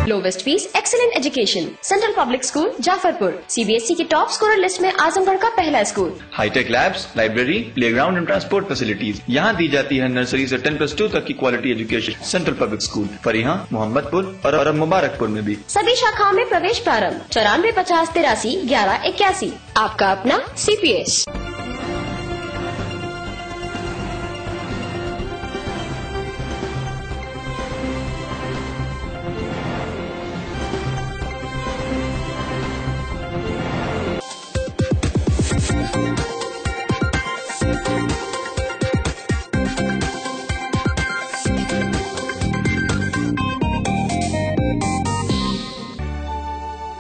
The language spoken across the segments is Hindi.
Lowest fees, excellent education. Central public school Jafarpur CBSE की टॉप स्कोरर लिस्ट में आजमगढ़ का पहला school. Hitech labs, library, playground and transport facilities. यहाँ दी जाती है नर्सरी से 10+2 तक की quality education. Central public school Fariha, Mohammadpur और मुबारकपुर में भी। सभी शाखाओं में प्रवेश प्रारंभ 9450831181। आपका अपना CPS।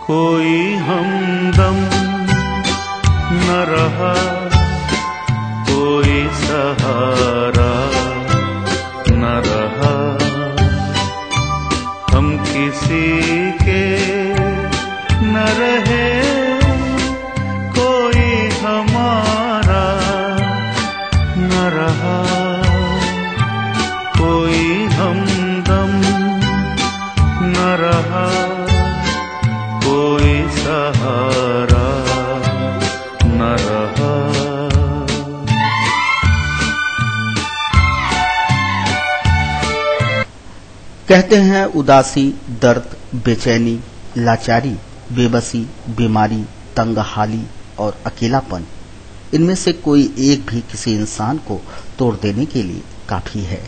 कोई हमदम न रहा, कोई सहारा न रहा, हम किसी के न रहे, कोई हमारा न रहा, कोई हमदम न रहा, कोई सहारा न रहा। कहते हैं उदासी, दर्द, बेचैनी, लाचारी, बेबसी, बीमारी, तंगहाली और अकेलापन, इनमें से कोई एक भी किसी इंसान को तोड़ देने के लिए काफी है।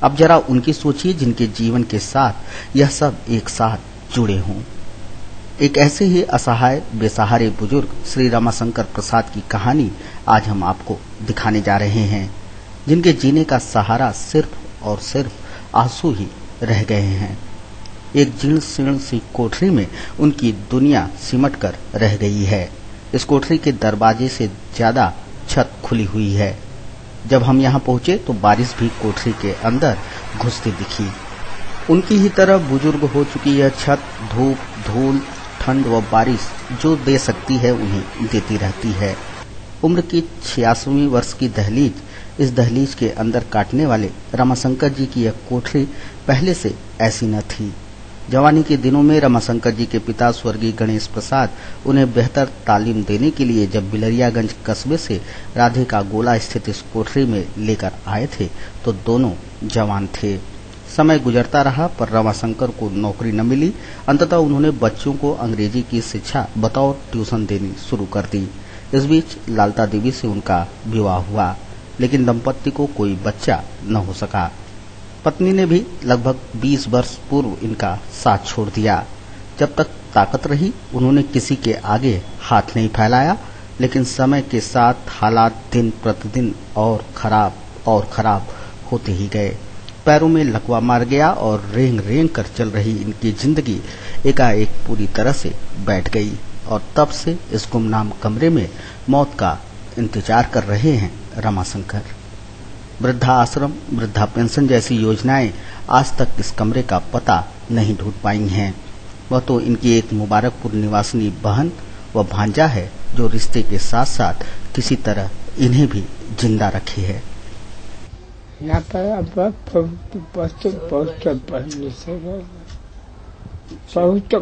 अब जरा उनकी सोचिए जिनके जीवन के साथ यह सब एक साथ जुड़े हों। एक ऐसे ही असहाय बेसहारे बुजुर्ग श्री रमाशंकर प्रसाद की कहानी आज हम आपको दिखाने जा रहे हैं, जिनके जीने का सहारा सिर्फ और सिर्फ आंसू ही रह गए हैं। एक जीर्ण शीर्ण सी कोठरी में उनकी दुनिया सिमट कर रह गई है। इस कोठरी के दरवाजे से ज्यादा छत खुली हुई है। जब हम यहाँ पहुंचे तो बारिश भी कोठरी के अंदर घुसती दिखी। उनकी ही तरह बुजुर्ग हो चुकी यह छत धूप, धूल, ठंड व बारिश जो दे सकती है उन्हें देती रहती है। उम्र की 86वीं वर्ष की दहलीज, इस दहलीज के अंदर काटने वाले रमाशंकर जी की यह कोठरी पहले से ऐसी न थी। जवानी के दिनों में रमाशंकर जी के पिता स्वर्गीय गणेश प्रसाद उन्हें बेहतर तालीम देने के लिए जब बिलरियागंज कस्बे से राधे का गोला स्थित इस कोठरी में लेकर आए थे तो दोनों जवान थे। समय गुजरता रहा पर रमाशंकर को नौकरी न मिली। अंततः उन्होंने बच्चों को अंग्रेजी की शिक्षा बतौर ट्यूशन देनी शुरू कर दी। इस बीच लालता देवी से उनका विवाह हुआ, लेकिन दंपत्ति को कोई बच्चा न हो सका। पत्नी ने भी लगभग 20 वर्ष पूर्व इनका साथ छोड़ दिया। जब तक ताकत रही उन्होंने किसी के आगे हाथ नहीं फैलाया, लेकिन समय के साथ हालात दिन प्रतिदिन और खराब होते ही गए। पैरों में लकवा मार गया और रेंग रेंग कर चल रही इनकी जिंदगी एकाएक पूरी तरह से बैठ गई और तब से इस गुमनाम कमरे में मौत का इंतजार कर रहे हैं रमाशंकर। वृद्धा आश्रम, वृद्धा पेंशन जैसी योजनाएं आज तक इस कमरे का पता नहीं ढूंढ पाई हैं। वह तो इनकी एक मुबारकपुर निवासिनी बहन व भांजा है जो रिश्ते के साथ साथ किसी तरह इन्हें भी जिंदा रखी है। यहाँ पर अब बहुत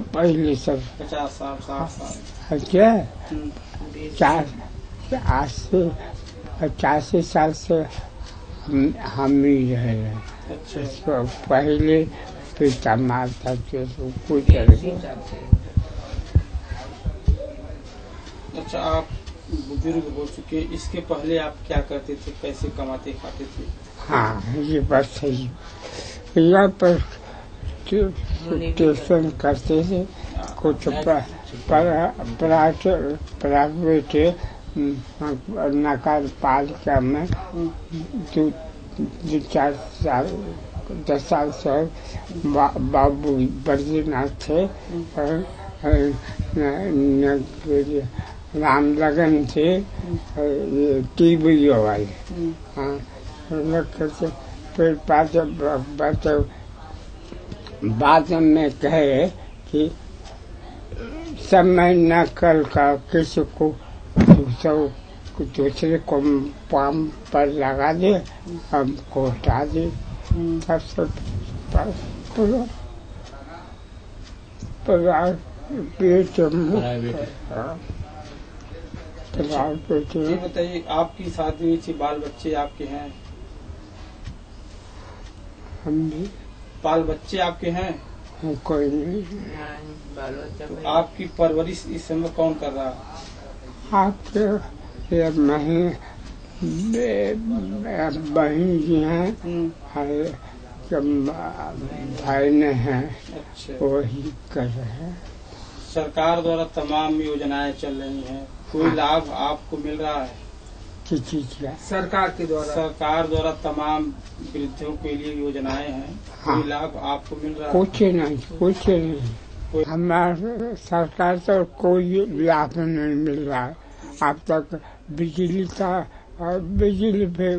पहले सब 50 क्या 85 साल से हम ही रह रहे हैं। पहले पिता माता के कुछ। अच्छा, आप बुजुर्ग हो चुके, इसके पहले आप क्या करते थे, कैसे कमाते खाते थे? हाँ, ये बात सही। यहाँ पर ट्यूशन करते थे, कुछ प्राइवेट नगर पालिका में 10 साल से बाबू बद्रीनाथ थे, राम लगन थे, टीवीओ वाले। फिर बाद में कहे कि समय न कल का किसी को दूसरे को पाम पर लगा दे, हमको हटा दे। प्राइवेट ये बताइए, आपकी शादी हुई थी, बाल बच्चे आपके हैं? हम भी बाल बच्चे आपके हैं? कोई नहीं। तो आपकी परवरिश इस समय कौन कर रहा है? आपके ये बहन जी हैं, भाई ने हैं, अच्छा। वही कर रहे हैं। सरकार द्वारा तमाम योजनाएं चल रही हैं, कोई लाभ आपको मिल रहा है? किस चीज का? सरकार द्वारा तमाम वृद्धों के लिए योजनाएं हैं, कोई लाभ आपको मिल रहा है? कुछ नहीं। हमारे सरकार तो कोई लाभ नहीं मिल रहा है अब तक। बिजली भी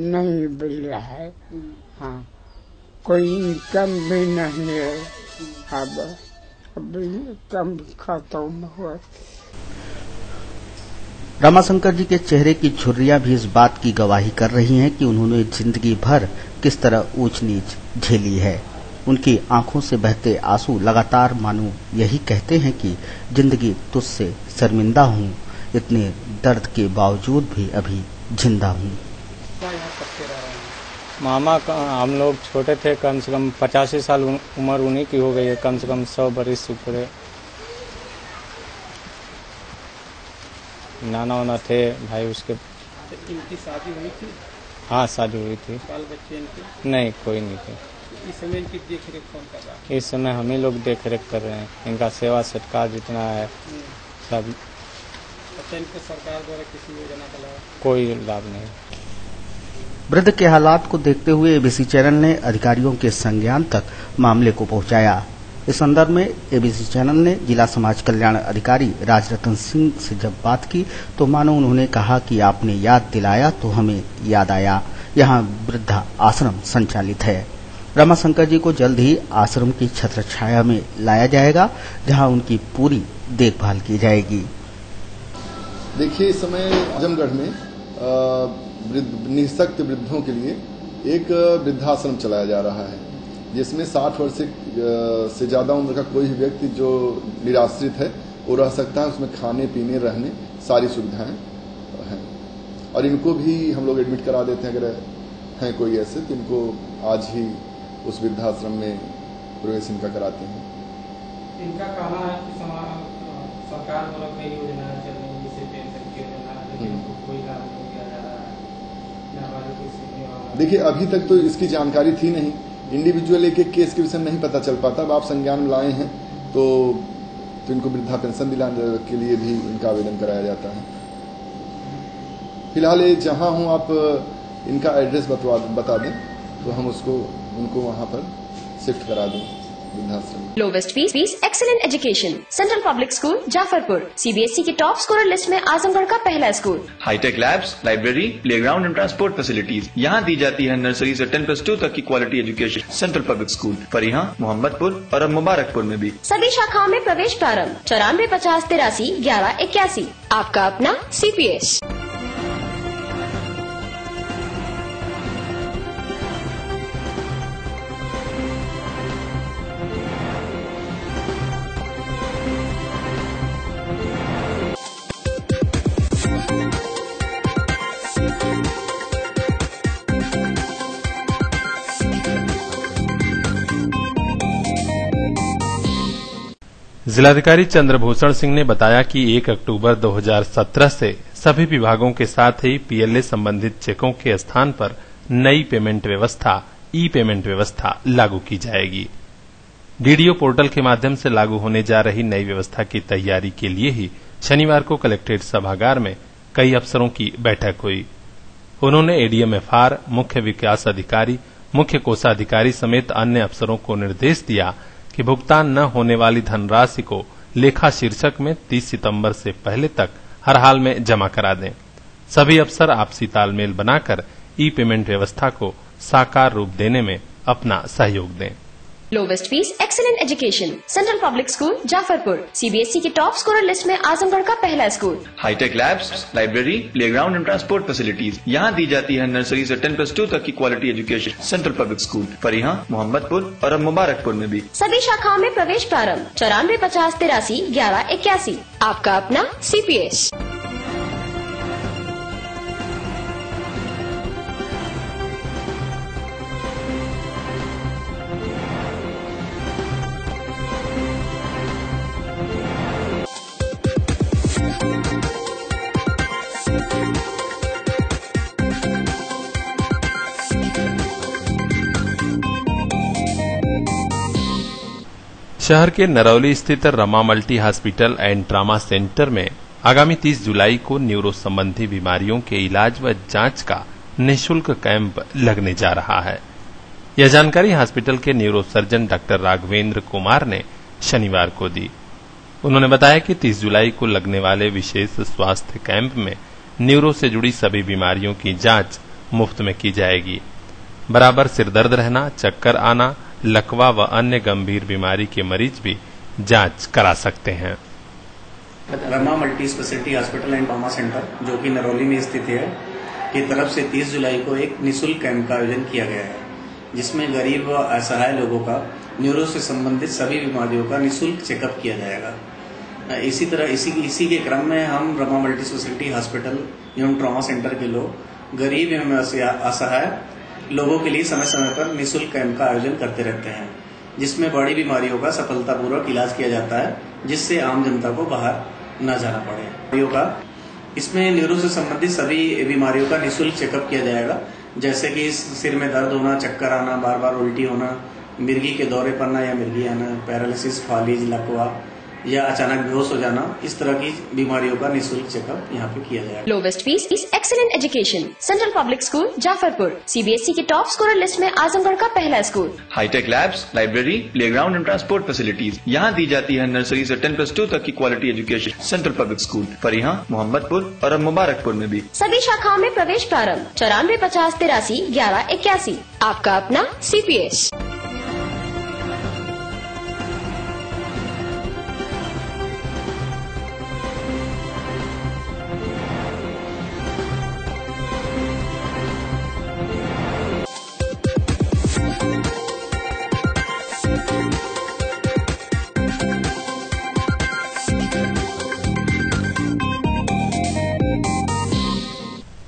नहीं मिल रहा है। हाँ, कोई इनकम भी नहीं है। अब इनकम खत्म हुआ। रमाशंकर जी के चेहरे की झुर्रियां भी इस बात की गवाही कर रही हैं कि उन्होंने जिंदगी भर किस तरह ऊंच नीच झेली है। उनकी आंखों से बहते आंसू लगातार मानो यही कहते हैं कि जिंदगी तुझसे शर्मिंदा हूँ, इतने दर्द के बावजूद भी अभी जिंदा हूँ। मामा हम लोग छोटे थे, कम से कम 85 साल उम्र उन्हीं की हो गई है, कम से कम 100 बरस से ऊपर। नाना वाना थे भाई उसके। इनकी शादी हुई थी? हाँ, शादी हुई थी। बाल बच्चे इनके? नहीं, कोई नहीं थे। इस समय इनकी देख रेख कौन कर रहा है? इस समय हम ही लोग देख रेख कर रहे हैं। इनका सेवा सत्कार जितना है सब। अच्छा, इनको सरकार द्वारा किसी योजना का लाभ? कोई लाभ नहीं। वृद्ध के हालात को देखते हुए एबीसी चैनल ने अधिकारियों के संज्ञान तक मामले को पहुंचाया। इस संदर्भ में एबीसी चैनल ने जिला समाज कल्याण अधिकारी राजरतन सिंह से जब बात की तो मानो उन्होंने कहा कि आपने याद दिलाया तो हमें याद आया, यहाँ वृद्धा आश्रम संचालित है। रमाशंकर जी को जल्द ही आश्रम की छत्रछाया में लाया जाएगा, जहां उनकी पूरी देखभाल की जाएगी। देखिए, इस समय आजमगढ़ में निःशक्त वृद्धों के लिए एक वृद्धाश्रम चलाया जा रहा है, जिसमें 60 वर्ष से ज्यादा उम्र का कोई भी व्यक्ति जो निराश्रित है वो रह सकता है। उसमें खाने पीने रहने सारी सुविधाएं हैं और इनको भी हम लोग एडमिट करा देते हैं। अगर हैं कोई ऐसे तो इनको आज ही उस वृद्धाश्रम में प्रवेश इनका कराते हैं। इनका कहना है कि सरकार द्वारा कई योजनाएं चल रही हैं, जैसे पेंशन की योजना, लेकिन उनको कोई लाभ नहीं दिया जा रहा है। देखिए, अभी तक तो इसकी जानकारी थी नहीं। इंडिविजुअल एक एक केस के विषय में नहीं पता चल पाता। अब आप संज्ञान में लाए हैं तो इनको वृद्धा पेंशन दिलाने के लिए भी इनका आवेदन कराया जाता है। फिलहाल ये जहां हूं आप इनका एड्रेस बता दें तो हम उनको वहां पर शिफ्ट करा दें वृद्धाश्रम। Lowest fees, excellent education, central public school Jafarpur, CBSE के टॉप स्कोरर लिस्ट में आजमगढ़ का पहला school. Hitech labs, library, playground and transport facilities यहाँ दी जाती है। नर्सरी से 10+2 तक की quality education central public school Fariha, Mohammadpur और अब मुबारकपुर में भी। सभी शाखाओं में प्रवेश प्रारंभ 9450831181। आपका अपना CPS। जिलाधिकारी चंद्रभूषण सिंह ने बताया कि 1 अक्टूबर 2017 से सभी विभागों के साथ ही PLA संबंधित चेकों के स्थान पर नई पेमेंट व्यवस्था ई-पेमेंट व्यवस्था लागू की जाएगी। DDO पोर्टल के माध्यम से लागू होने जा रही नई व्यवस्था की तैयारी के लिए ही शनिवार को कलेक्ट्रेट सभागार में कई अफसरों की बैठक हुई। उन्होंने ADM-FR, मुख्य विकास अधिकारी, मुख्य कोषाधिकारी समेत अन्य अफसरों को निर्देश दिया कि भुगतान न होने वाली धनराशि को लेखा शीर्षक में 30 सितंबर से पहले तक हर हाल में जमा करा दें। सभी अफसर आपसी तालमेल बनाकर ई-पेमेंट व्यवस्था को साकार रूप देने में अपना सहयोग दें। Lowest fees, excellent education, central public school Jafarpur, CBSE की टॉप स्कोरर लिस्ट में आजमगढ़ का पहला school. Hitech labs, library, playground and transport facilities यहाँ दी जाती है नर्सरी से 10+2 तक की quality education central public school Fariha, Mohammadpur और अब मुबारकपुर में भी। सभी शाखाओं में प्रवेश प्रारंभ 9450831181। आपका अपना CPS। शहर के नरौली स्थित Rama multi hospital and trauma centre में आगामी 30 जुलाई को न्यूरो संबंधी बीमारियों के इलाज व जांच का निःशुल्क कैंप लगने जा रहा है। यह जानकारी हॉस्पिटल के neuro surgeon doctor Raghavendra Kumar ने शनिवार को दी। उन्होंने बताया कि 30 जुलाई को लगने वाले विशेष स्वास्थ्य कैंप में न्यूरो से जुड़ी सभी बीमारियों की जांच मुफ्त में की जाएगी। बराबर सिरदर्द रहना, चक्कर आना, लकवा व अन्य गंभीर बीमारी के मरीज भी जांच करा सकते हैं। Rama multi speciality hospital and trauma centre जो कि नरौली में स्थित है की तरफ से 30 जुलाई को एक निःशुल्क कैंप का आयोजन किया गया है, जिसमें गरीब व असहाय लोगों का न्यूरो से संबंधित सभी बीमारियों का निःशुल्क चेकअप किया जाएगा। इसी तरह इसी के क्रम में हम रमा मल्टी स्पेशलिटी हॉस्पिटल एवं ट्रॉमा सेंटर के लोग गरीब एवं असहाय लोगों के लिए समय समय पर निःशुल्क कैंप का आयोजन करते रहते हैं, जिसमें बड़ी बीमारियों का सफलतापूर्वक इलाज किया जाता है, जिससे आम जनता को बाहर न जाना पड़े। इसमें न्यूरो से संबंधित सभी बीमारियों का निःशुल्क चेकअप किया जाएगा, जैसे कि सिर में दर्द होना, चक्कर आना, बार बार उल्टी होना, मिर्गी के दौरे पड़ना या मिर्गी आना, पैरालिसिस, फालिज, लकवा या अचानक बेहोश हो जाना, इस तरह की बीमारियों का निःशुल्क चेकअप यहाँ पे किया जाएगा। Lowest fees, excellent education, central public school Jafarpur, CBSE की टॉप स्कोरर लिस्ट में आजमगढ़ का पहला school. Hitech labs, library, playground and transport facilities यहाँ दी जाती है नर्सरी से 10+2 तक की quality education central public school Fariha, Mohammadpur और अब मुबारकपुर में भी। सभी शाखाओं में प्रवेश प्रारंभ 9450831181। आपका अपना CPS।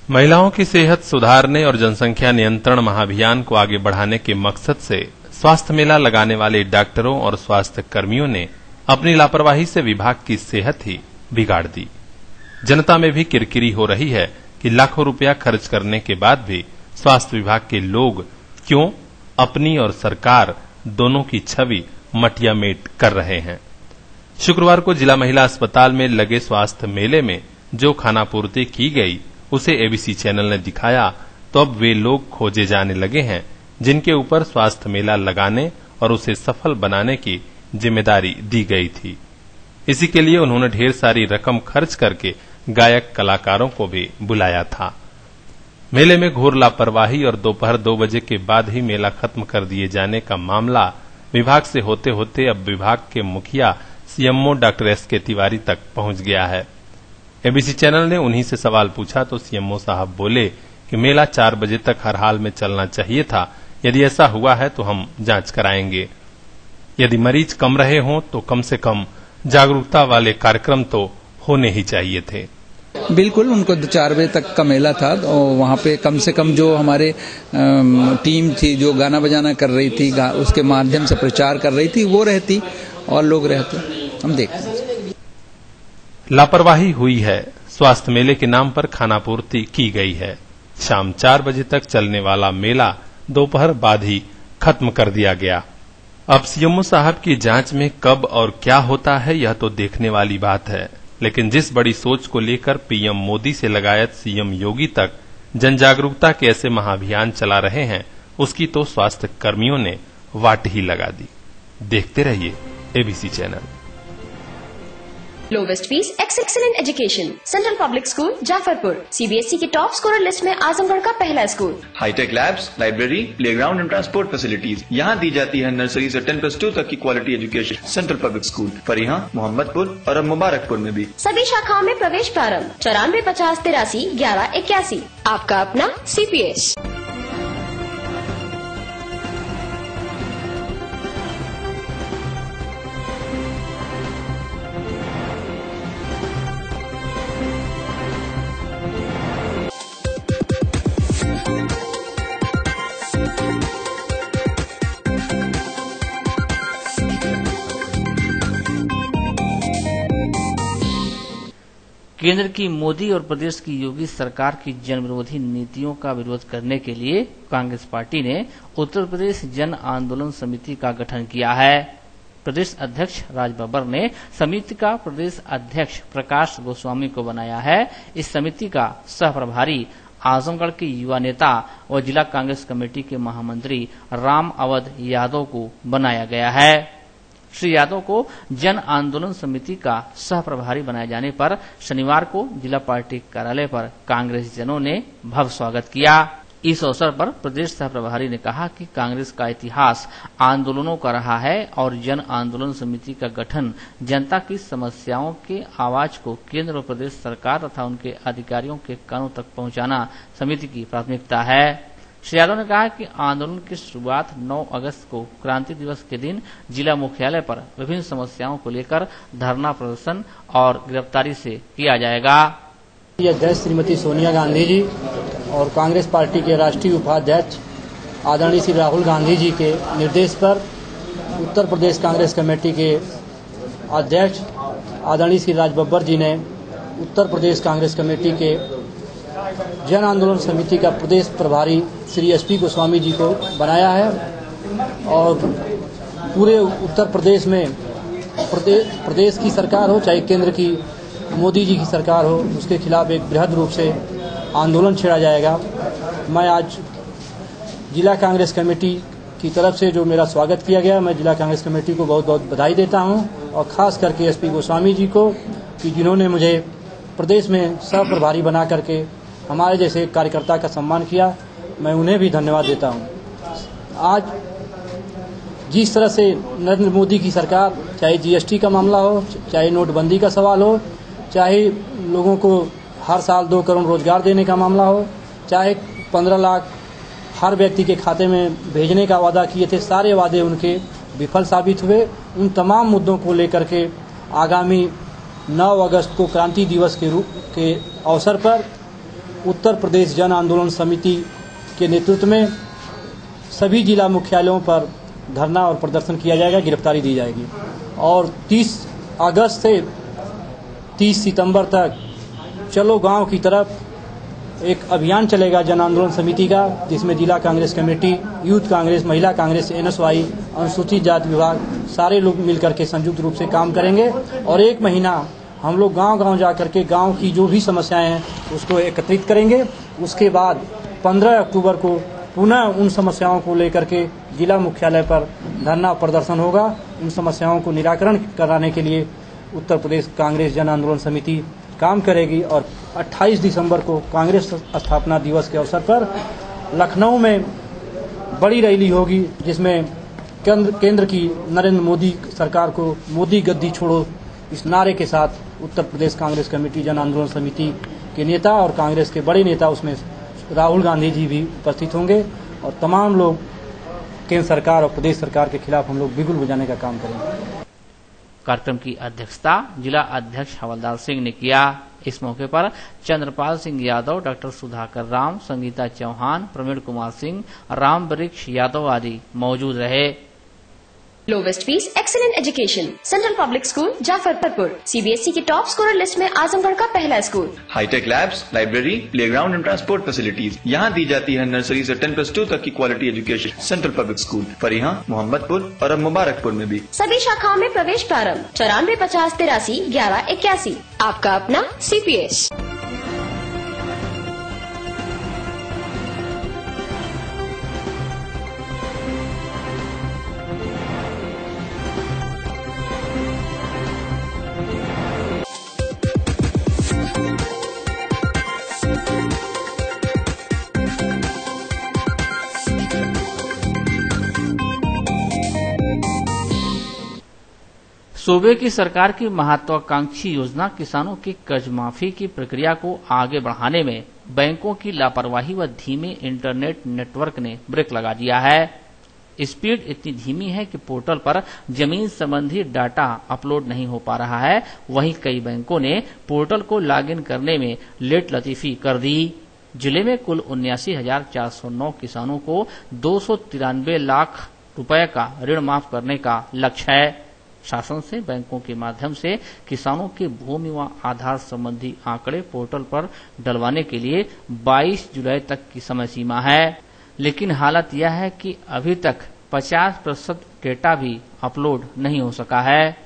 महिलाओं की सेहत सुधारने और जनसंख्या नियंत्रण महाअभियान को आगे बढ़ाने के मकसद से स्वास्थ्य मेला लगाने वाले डॉक्टरों और स्वास्थ्य कर्मियों ने अपनी लापरवाही से विभाग की सेहत ही बिगाड़ दी। जनता में भी किरकिरी हो रही है कि लाखों रुपया खर्च करने के बाद भी स्वास्थ्य विभाग के लोग क्यों अपनी और सरकार दोनों की छवि मटियामेट कर रहे हैं। शुक्रवार को जिला महिला अस्पताल में लगे स्वास्थ्य मेले में जो खानापूर्ति की गई उसे एबीसी चैनल ने दिखाया तो अब वे लोग खोजे जाने लगे हैं जिनके ऊपर स्वास्थ्य मेला लगाने और उसे सफल बनाने की जिम्मेदारी दी गई थी। इसी के लिए उन्होंने ढेर सारी रकम खर्च करके गायक कलाकारों को भी बुलाया था। मेले में घोर लापरवाही और दोपहर 2 बजे के बाद ही मेला खत्म कर दिए जाने का मामला विभाग से होते होते अब विभाग के मुखिया सीएमओ डॉक्टर एसके तिवारी तक पहुंच गया है। एबीसी चैनल ने उन्हीं से सवाल पूछा तो सीएमओ साहब बोले कि मेला 4 बजे तक हर हाल में चलना चाहिए था। यदि ऐसा हुआ है तो हम जांच कराएंगे। यदि मरीज कम रहे हों तो कम से कम जागरूकता वाले कार्यक्रम तो होने ही चाहिए थे। बिल्कुल, उनको 4 बजे तक का मेला था और वहाँ पे कम से कम जो हमारे टीम थी जो गाना बजाना कर रही थी, उसके माध्यम से प्रचार कर रही थी, वो रहती और लोग रहते। हम देखते हैं लापरवाही हुई है। स्वास्थ्य मेले के नाम पर खानापूर्ति की गई है। शाम 4 बजे तक चलने वाला मेला दोपहर बाद ही खत्म कर दिया गया। अब सीएमओ साहब की जांच में कब और क्या होता है यह तो देखने वाली बात है, लेकिन जिस बड़ी सोच को लेकर पीएम मोदी से लगायत सीएम योगी तक जन जागरूकता के ऐसे महाअभियान चला रहे हैं उसकी तो स्वास्थ्य कर्मियों ने वाट ही लगा दी। देखते रहिए ABC channel. Lowest fees, excellent education, central public school Jafarpur, CBSE की टॉप स्कोरर लिस्ट में आजमगढ़ का पहला school. Hitech labs, library, playground and transport facilities यहाँ दी जाती है नर्सरी से 10+2 तक की quality education. Central public school Fariha, Mohammadpur और अब मुबारकपुर में भी। सभी शाखाओं में प्रवेश प्रारंभ 9450831181। आपका अपना CPS। केंद्र की मोदी और प्रदेश की योगी सरकार की जन विरोधी नीतियों का विरोध करने के लिए कांग्रेस पार्टी ने उत्तर प्रदेश जन आंदोलन समिति का गठन किया है। प्रदेश अध्यक्ष राज बब्बर ने समिति का प्रदेश अध्यक्ष प्रकाश गोस्वामी को बनाया है। इस समिति का सह प्रभारी आजमगढ़ के युवा नेता और जिला कांग्रेस कमेटी के महामंत्री राम अवध यादव को बनाया गया है। श्री यादव को जन आंदोलन समिति का सह प्रभारी बनाए जाने पर शनिवार को जिला पार्टी कार्यालय पर कांग्रेस जनों ने भव्य स्वागत किया। इस अवसर पर प्रदेश सह प्रभारी ने कहा कि कांग्रेस का इतिहास आंदोलनों का रहा है और जन आंदोलन समिति का गठन जनता की समस्याओं के आवाज को केंद्र और प्रदेश सरकार तथा उनके अधिकारियों के कानों तक पहुंचाना समिति की प्राथमिकता है। श्री यादव ने कहा कि आंदोलन की शुरुआत 9 अगस्त को क्रांति दिवस के दिन जिला मुख्यालय पर विभिन्न समस्याओं को लेकर धरना प्रदर्शन और गिरफ्तारी से किया जाएगा। अध्यक्ष श्रीमती सोनिया गांधी जी और कांग्रेस पार्टी के राष्ट्रीय उपाध्यक्ष आदरणीय श्री राहुल गांधी जी के निर्देश पर उत्तर प्रदेश कांग्रेस कमेटी के अध्यक्ष आदरणीय श्री राज बब्बर जी ने उत्तर प्रदेश कांग्रेस कमेटी के जन आंदोलन समिति का प्रदेश प्रभारी श्री SP गोस्वामी जी को बनाया है और पूरे उत्तर प्रदेश में प्रदेश की सरकार हो चाहे केंद्र की मोदी जी की सरकार हो, उसके खिलाफ एक बृहद रूप से आंदोलन छेड़ा जाएगा। मैं आज जिला कांग्रेस कमेटी की तरफ से जो मेरा स्वागत किया गया, मैं जिला कांग्रेस कमेटी को बहुत बहुत बधाई देता हूं और खास करके SP गोस्वामी जी को कि जिन्होंने मुझे प्रदेश में सह प्रभारी बना करके हमारे जैसे कार्यकर्ता का सम्मान किया, मैं उन्हें भी धन्यवाद देता हूं। आज जिस तरह से नरेंद्र मोदी की सरकार, चाहे GST का मामला हो, चाहे नोटबंदी का सवाल हो, चाहे लोगों को हर साल 2 करोड़ रोजगार देने का मामला हो, चाहे 15 लाख हर व्यक्ति के खाते में भेजने का वादा किए थे, सारे वादे उनके विफल साबित हुए। उन तमाम मुद्दों को लेकर के आगामी 9 अगस्त को क्रांति दिवस के अवसर पर उत्तर प्रदेश जन आंदोलन समिति के नेतृत्व में सभी जिला मुख्यालयों पर धरना और प्रदर्शन किया जाएगा, गिरफ्तारी दी जाएगी और 30 अगस्त से 30 सितंबर तक चलो गांव की तरफ एक अभियान चलेगा जन आंदोलन समिति का, जिसमें जिला कांग्रेस कमेटी, यूथ कांग्रेस, महिला कांग्रेस, NSY, अनुसूचित जाति विभाग सारे लोग मिलकर के संयुक्त रूप से काम करेंगे और 1 महीना हम लोग गांव-गांव जाकर के गांव की जो भी समस्याएं हैं उसको एकत्रित करेंगे। उसके बाद 15 अक्टूबर को पुनः उन समस्याओं को लेकर के जिला मुख्यालय पर धरना प्रदर्शन होगा। उन समस्याओं को निराकरण कराने के लिए उत्तर प्रदेश कांग्रेस जन आंदोलन समिति काम करेगी और 28 दिसंबर को कांग्रेस स्थापना दिवस के अवसर पर लखनऊ में बड़ी रैली होगी, जिसमें केंद्र की नरेंद्र मोदी सरकार को मोदी गद्दी छोड़ो इस नारे के साथ उत्तर प्रदेश कांग्रेस कमेटी जन आंदोलन समिति के नेता और कांग्रेस के बड़े नेता, उसमें राहुल गांधी जी भी उपस्थित होंगे और तमाम लोग केंद्र सरकार और प्रदेश सरकार के खिलाफ हम लोग बिगुल बजाने का काम करेंगे। कार्यक्रम की अध्यक्षता जिला अध्यक्ष हवलदार सिंह ने किया। इस मौके पर चंद्रपाल सिंह यादव, डॉक्टर सुधाकर राम, संगीता चौहान, प्रवीण कुमार सिंह, राम वृक्ष यादव आदि मौजूद रहे। Lowest fees, excellent education, central public school Jafarpur, CBSE की टॉप स्कोरर लिस्ट में आजमगढ़ का पहला school. Hitech labs, library, playground and transport facilities यहाँ दी जाती है नर्सरी से 10+2 तक की quality education. Central public school Fariha, Mohammadpur और अब मुबारकपुर में भी। सभी शाखाओं में प्रवेश प्रारंभ 9450831181। आपका अपना CPS। सूबे की सरकार की महत्वाकांक्षी योजना किसानों की कर्ज माफी की प्रक्रिया को आगे बढ़ाने में बैंकों की लापरवाही व धीमे इंटरनेट नेटवर्क ने ब्रेक लगा दिया है। स्पीड इतनी धीमी है कि पोर्टल पर जमीन संबंधी डाटा अपलोड नहीं हो पा रहा है। वहीं कई बैंकों ने पोर्टल को लॉगिन करने में लेट लतीफी कर दी। जिले में कुल 79,409 किसानों को 293 लाख रुपए का ऋण माफ करने का लक्ष्य है। शासन से बैंकों के माध्यम से किसानों के भूमि व आधार संबंधी आंकड़े पोर्टल पर डलवाने के लिए 22 जुलाई तक की समय सीमा है, लेकिन हालत यह है कि अभी तक 50% डेटा भी अपलोड नहीं हो सका है।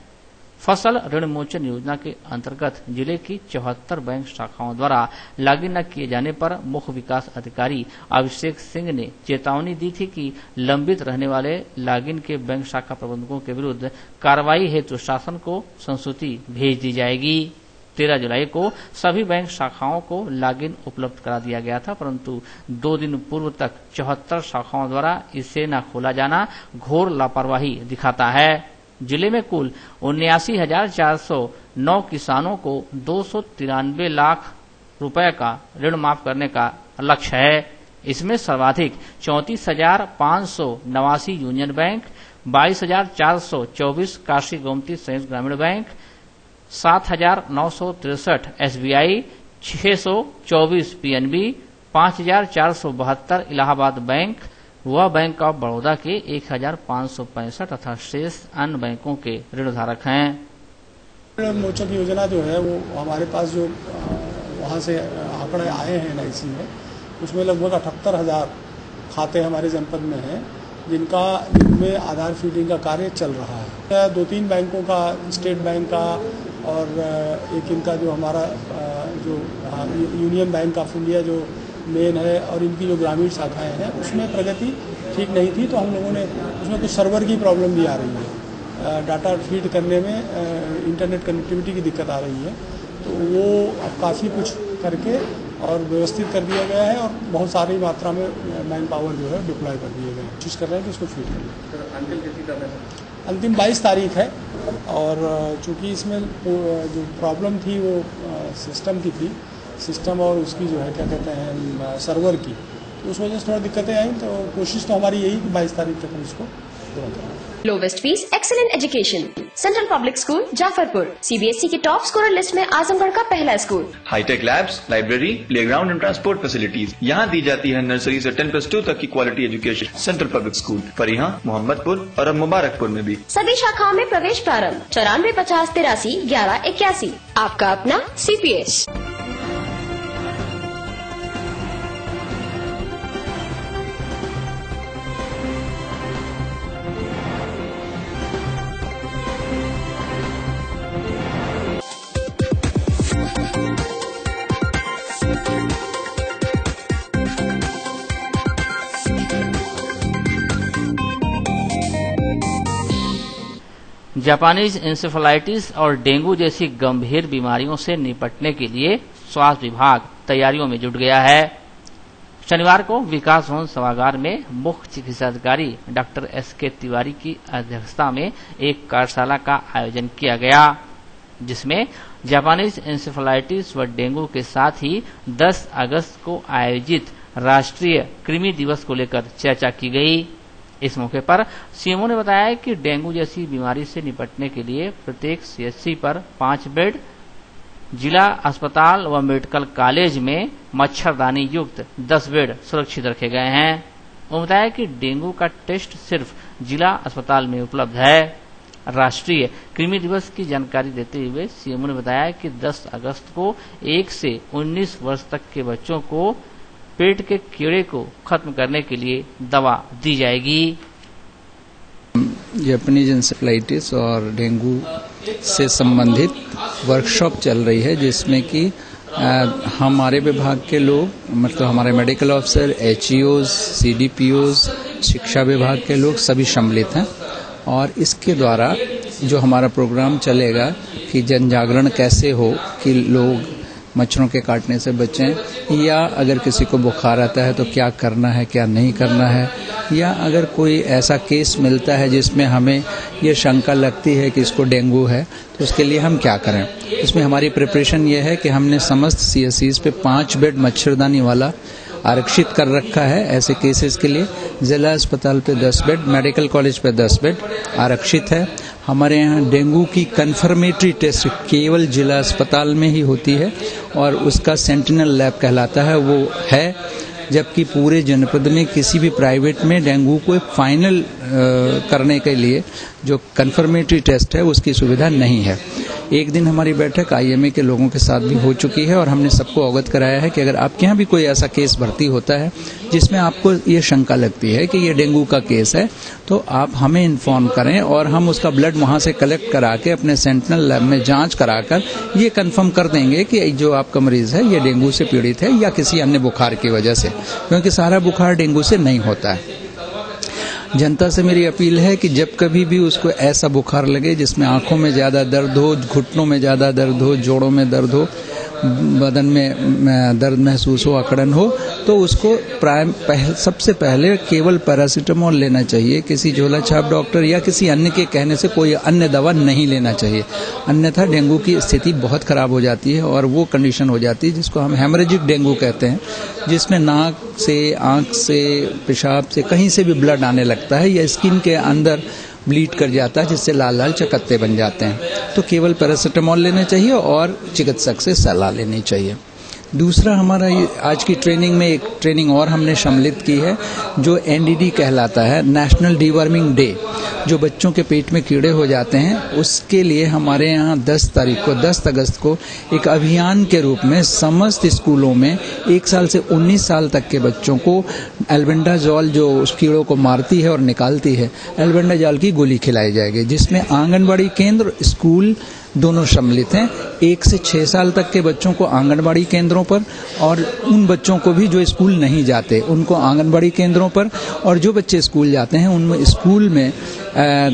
फसल ऋण मोचन योजना के अंतर्गत जिले की 74 बैंक शाखाओं द्वारा लॉगिन न किए जाने पर मुख्य विकास अधिकारी अभिषेक सिंह ने चेतावनी दी थी कि लंबित रहने वाले लॉगिन के बैंक शाखा प्रबंधकों के विरुद्ध कार्रवाई हेतु शासन को संस्तुति भेज दी जाएगी। 13 जुलाई को सभी बैंक शाखाओं को लॉगिन उपलब्ध करा दिया गया था, परंतु 2 दिन पूर्व तक 74 शाखाओं द्वारा इसे न खोला जाना घोर लापरवाही दिखाता है। जिले में कुल 79,409 किसानों को 293 लाख रुपए का ऋण माफ करने का लक्ष्य है। इसमें सर्वाधिक 34,589 यूनियन बैंक, 22,424 काशी गोमती संयुक्त ग्रामीण bank, 7,963 SBI, 624 PNB, 5,472 Allahabad bank वह बैंक ऑफ बड़ौदा के 1,565 तथा शेष अन्य बैंकों के ऋण धारक हैं। ऋण मोचन योजना जो है वो हमारे पास जो वहाँ से आंकड़े आए हैं NIC में, उसमें लगभग 78,000 खाते हमारे जनपद में हैं जिनमें आधार फीडिंग का कार्य चल रहा है। 2-3 बैंकों का, स्टेट बैंक का और एक इनका जो हमारा जो यूनियन बैंक ऑफ इंडिया जो मेन है और इनकी जो ग्रामीण शाखाएं हैं उसमें प्रगति ठीक नहीं थी, तो हम लोगों ने उसमें कुछ सर्वर की प्रॉब्लम भी आ रही है, डाटा फीड करने में इंटरनेट कनेक्टिविटी की दिक्कत आ रही है, तो वो अब काफ़ी कुछ करके और व्यवस्थित कर दिया गया है और बहुत सारी मात्रा में मैन पावर जो है डिप्लॉय कर दिए गए हैं। कोशिश कर रहे हैं कि इसको फीड करें। अंतिम 22 तारीख है और चूँकि इसमें जो प्रॉब्लम थी वो सिस्टम और उसकी जो है क्या कहते हैं सर्वर की, तो उस वजह से थोड़ा दिक्कतें आई, तो कोशिश तो हमारी यही कि 22 तारीख तक हम इसको पूरा करें। Lowest fees, excellent education, central public school Jafarpur, CBSE की टॉप स्कोरर लिस्ट में आजमगढ़ का पहला school. Hitech labs, library, playground and transport facilities यहाँ दी जाती है। नर्सरी से 10+2 तक की quality education central public school Fariha, Mohammadpur और अब मुबारकपुर में भी। सभी शाखाओं में प्रवेश प्रारंभ 94 50 83 11 81। आपका अपना CPS। जापानीज इंसेफेलाइटिस और डेंगू जैसी गंभीर बीमारियों से निपटने के लिए स्वास्थ्य विभाग तैयारियों में जुट गया है। शनिवार को विकास भवन सभागार में मुख्य चिकित्साधिकारी डॉक्टर SK तिवारी की अध्यक्षता में एक कार्यशाला का आयोजन किया गया, जिसमें जापानीज इंसेफेलाइटिस व डेंगू के साथ ही 10 अगस्त को आयोजित राष्ट्रीय कृमि दिवस को लेकर चर्चा की गई। इस मौके पर CMO ने बताया कि डेंगू जैसी बीमारी से निपटने के लिए प्रत्येक CHC पर 5 बेड, जिला अस्पताल व मेडिकल कॉलेज में मच्छरदानी युक्त 10 बेड सुरक्षित रखे गए हैं। उन्होंने बताया कि डेंगू का टेस्ट सिर्फ जिला अस्पताल में उपलब्ध है। राष्ट्रीय कृमि दिवस की जानकारी देते हुए CMO ने बताया कि 10 अगस्त को 1 से 19 वर्ष तक के बच्चों को पेट के कीड़े को खत्म करने के लिए दवा दी जाएगी। जापानीज इंसेफेलाइटिस और डेंगू से संबंधित वर्कशॉप चल रही है, जिसमें कि हमारे विभाग के लोग, मतलब हमारे मेडिकल ऑफिसर, HEOs, CDPOs, शिक्षा विभाग के लोग सभी सम्मिलित हैं। और इसके द्वारा जो हमारा प्रोग्राम चलेगा कि जन जागरण कैसे हो कि लोग मच्छरों के काटने से बचें, या अगर किसी को बुखार आता है तो क्या करना है क्या नहीं करना है, या अगर कोई ऐसा केस मिलता है जिसमें हमें ये शंका लगती है कि इसको डेंगू है तो उसके लिए हम क्या करें। इसमें हमारी प्रिपरेशन ये है कि हमने समस्त CSCs पे 5 बेड मच्छरदानी वाला आरक्षित कर रखा है ऐसे केसेस के लिए। जिला अस्पताल पे 10 बेड, मेडिकल कॉलेज पे 10 बेड आरक्षित है। हमारे यहाँ डेंगू की कन्फर्मेटरी टेस्ट केवल जिला अस्पताल में ही होती है और उसका सेंटिनल लैब कहलाता है वो है, जबकि पूरे जनपद में किसी भी प्राइवेट में डेंगू को फाइनल करने के लिए जो कन्फर्मेटरी टेस्ट है उसकी सुविधा नहीं है। एक दिन हमारी बैठक IMA के लोगों के साथ भी हो चुकी है और हमने सबको अवगत कराया है कि अगर आपके यहाँ भी कोई ऐसा केस भर्ती होता है जिसमें आपको ये शंका लगती है कि ये डेंगू का केस है तो आप हमें इन्फॉर्म करें और हम उसका ब्लड वहाँ से कलेक्ट करा के अपने सेंटिनल लैब में जांच कराकर ये कंफर्म कर देंगे कि जो आपका मरीज है ये डेंगू से पीड़ित है या किसी अन्य बुखार की वजह से, क्योंकि सारा बुखार डेंगू से नहीं होता है। जनता से मेरी अपील है कि जब कभी भी उसको ऐसा बुखार लगे जिसमें आंखों में ज्यादा दर्द हो, घुटनों में ज्यादा दर्द हो, जोड़ों में दर्द हो, बदन में दर्द महसूस हो, अकड़न हो, तो उसको सबसे पहले केवल पैरासीटामोल लेना चाहिए। किसी झोला छाप डॉक्टर या किसी अन्य के कहने से कोई अन्य दवा नहीं लेना चाहिए, अन्यथा डेंगू की स्थिति बहुत खराब हो जाती है और वो कंडीशन हो जाती है जिसको हम हेमरेजिक डेंगू कहते हैं, जिसमें नाक से, आंख से, पेशाब से, कहीं से भी ब्लड आने लगता है या स्किन के अंदर ब्लीड कर जाता है जिससे लाल लाल चकत्ते बन जाते हैं। तो केवल पैरासीटामोल लेना चाहिए और चिकित्सक से सलाह लेनी चाहिए। दूसरा, हमारा आज की ट्रेनिंग में एक ट्रेनिंग और हमने सम्मिलित की है जो NDD कहलाता है, नेशनल डीवर्मिंग डे। जो बच्चों के पेट में कीड़े हो जाते हैं उसके लिए हमारे यहाँ 10 अगस्त को एक अभियान के रूप में समस्त स्कूलों में 1 साल से 19 साल तक के बच्चों को एल्बेंडाजोल, जो उस कीड़ों को मारती है और निकालती है, एल्बेंडाजोल की गोली खिलाई जाएगी, जिसमें आंगनबाड़ी केंद्र, स्कूल दोनों सम्मिलित हैं। 1 से 6 साल तक के बच्चों को आंगनबाड़ी केंद्रों पर और उन बच्चों को भी जो स्कूल नहीं जाते उनको आंगनबाड़ी केंद्रों पर, और जो बच्चे स्कूल जाते हैं उनमें स्कूल में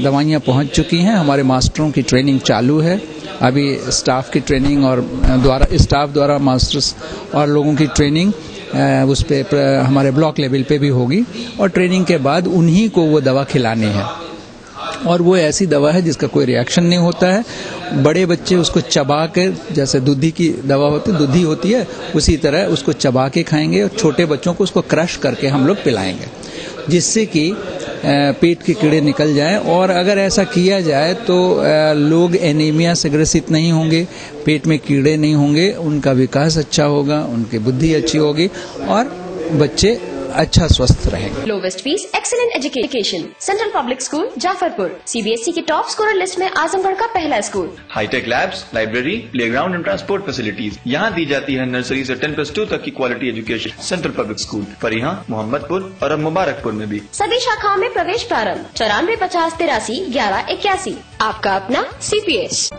दवाइयाँ पहुंच चुकी हैं। हमारे मास्टरों की ट्रेनिंग चालू है, अभी स्टाफ की ट्रेनिंग और स्टाफ द्वारा मास्टर्स और लोगों की ट्रेनिंग उस पे हमारे ब्लॉक लेवल पे भी होगी और ट्रेनिंग के बाद उन्हीं को वो दवा खिलानी है। और वो ऐसी दवा है जिसका कोई रिएक्शन नहीं होता है। बड़े बच्चे उसको चबा के, जैसे दूधी की दवा दूधी होती है उसी तरह उसको चबा के खाएंगे, और छोटे बच्चों को उसको क्रश करके हम लोग पिलाएंगे, जिससे कि पेट के कीड़े निकल जाएं। और अगर ऐसा किया जाए तो लोग एनीमिया से ग्रसित नहीं होंगे, पेट में कीड़े नहीं होंगे, उनका विकास अच्छा होगा, उनकी बुद्धि अच्छी होगी और बच्चे अच्छा स्वस्थ रहेंगे। Lowest fees, excellent education, central public school Jafarpur, CBSE की टॉप स्कोरर लिस्ट में आजमगढ़ का पहला school. Hitech labs, library, playground and transport facilities यहाँ दी जाती है। नर्सरी से 10+2 तक की quality education central public school Fariha, Mohammadpur और अब मुबारकपुर में भी। सभी शाखाओं में प्रवेश प्रारंभ 94 50 83 11 81। आपका अपना CPS।